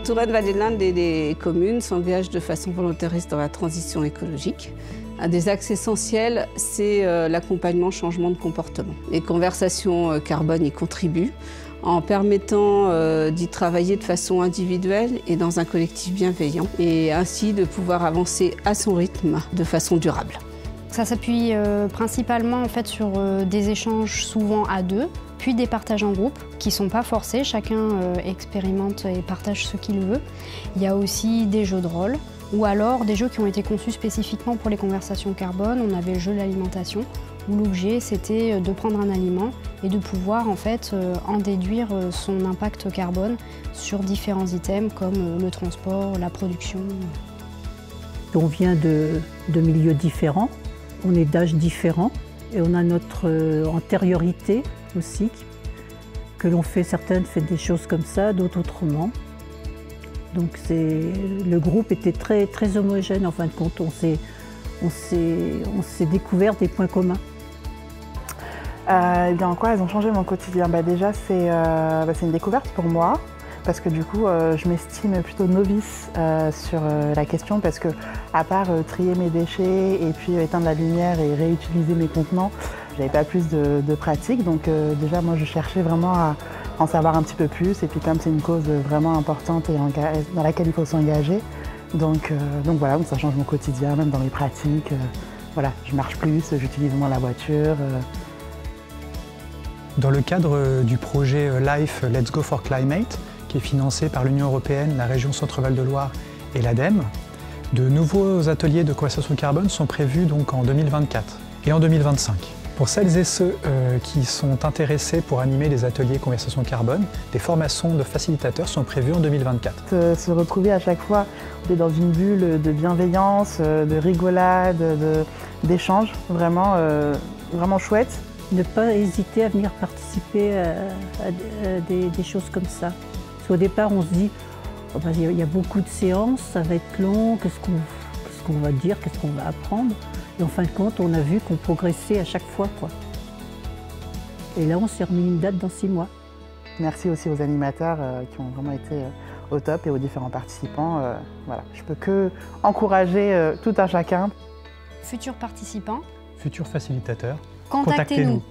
Touraine-Vallée de l'Inde et les communes s'engagent de façon volontariste dans la transition écologique. Un des axes essentiels, c'est l'accompagnement changement de comportement. Les conversations carbone y contribuent en permettant d'y travailler de façon individuelle et dans un collectif bienveillant et ainsi de pouvoir avancer à son rythme de façon durable. Ça s'appuie principalement en fait, sur des échanges souvent à deux, puis des partages en groupe qui ne sont pas forcés, chacun expérimente et partage ce qu'il veut. Il y a aussi des jeux de rôle ou alors des jeux qui ont été conçus spécifiquement pour les conversations carbone. On avait le jeu de l'alimentation où l'objet c'était de prendre un aliment et de pouvoir en fait en déduire son impact carbone sur différents items comme le transport, la production. On vient de milieux différents, on est d'âges différents et on a notre antériorité aussi, que l'on fait, certaines font des choses comme ça, d'autres autrement. Donc le groupe était très, très homogène en fin de compte, on s'est découvert des points communs. Eh bien, en quoi elles ont changé mon quotidien? Déjà, c'est une découverte pour moi, parce que du coup, je m'estime plutôt novice sur la question, parce que à part trier mes déchets et puis éteindre la lumière et réutiliser mes contenants, j'avais pas plus de pratique. Donc déjà, moi, je cherchais vraiment à en savoir un petit peu plus. Et puis comme c'est une cause vraiment importante et dans laquelle il faut s'engager, donc voilà, ça change mon quotidien, même dans mes pratiques. Voilà, je marche plus, j'utilise moins la voiture. Dans le cadre du projet LIFE Let's Go for Climate, qui est financé par l'Union européenne, la région Centre-Val de Loire et l'ADEME, de nouveaux ateliers de conversation carbone sont prévus donc en 2024 et en 2025. Pour celles et ceux qui sont intéressés pour animer des ateliers conversation carbone, des formations de facilitateurs sont prévues en 2024. Se retrouver à chaque fois dans une bulle de bienveillance, de rigolade, d'échange, vraiment, vraiment chouette. Ne pas hésiter à venir participer à des choses comme ça. Parce qu'au départ, on se dit, oh ben, il y a beaucoup de séances, ça va être long, qu'est-ce qu'on va dire, qu'est-ce qu'on va apprendre. Et en fin de compte, on a vu qu'on progressait à chaque fois, quoi. Et là, on s'est remis une date dans 6 mois. Merci aussi aux animateurs qui ont vraiment été au top et aux différents participants. Voilà. Je peux que encourager tout un chacun. Futurs participants, Futurs facilitateurs, contactez-nous.